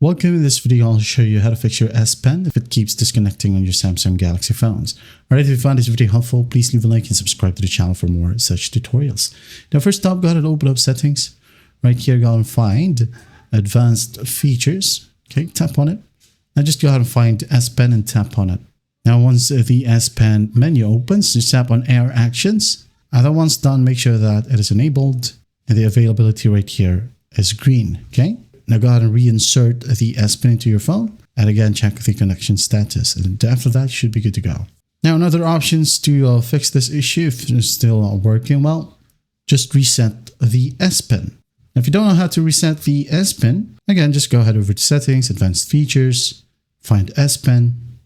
Welcome. In this video, I'll show you how to fix your S Pen if it keeps disconnecting on your Samsung Galaxy phones. Alright, if you found this video helpful, please leave a like and subscribe to the channel for more such tutorials. Now, first up, go ahead and open up settings. Right here, go and find advanced features. Okay, tap on it. Now just go ahead and find S Pen and tap on it. Now, once the S Pen menu opens, just tap on Air Actions. And then once done, make sure that it is enabled and the availability right here is green. Okay. Now go ahead and reinsert the S Pen into your phone and again check the connection status, and after that you should be good to go. Now, another options to fix this issue if it's still not working well, just reset the S Pen. Now, if you don't know how to reset the S Pen, again just go ahead over to settings, advanced features, find S Pen,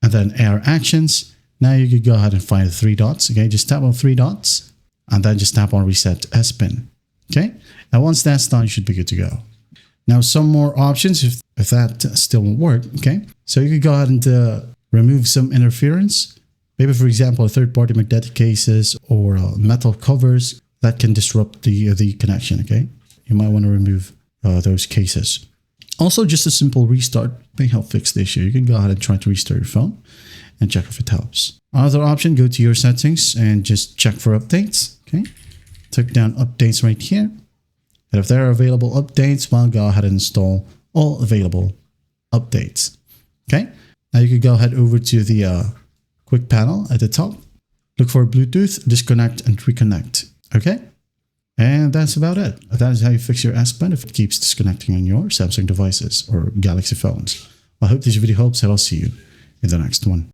and then Air Actions. Now you could go ahead and find the three dots. Okay, just tap on three dots and then just tap on Reset S Pen. Okay, now once that's done, you should be good to go. Now, some more options if that still won't work. Okay, so you could go ahead and remove some interference. Maybe, for example, third-party magnetic cases or metal covers that can disrupt the connection. Okay, you might want to remove those cases. Also, just a simple restart may help fix the issue. You can go ahead and try to restart your phone and check if it helps. Another option, go to your settings and just check for updates. Okay, take down updates right here. And if there are available updates, well, go ahead and install all available updates. Okay, now you can go ahead over to the quick panel at the top. Look for Bluetooth, disconnect and reconnect. Okay, and that's about it. That is how you fix your S Pen if it keeps disconnecting on your Samsung devices or Galaxy phones. I hope this video helps, and I'll see you in the next one.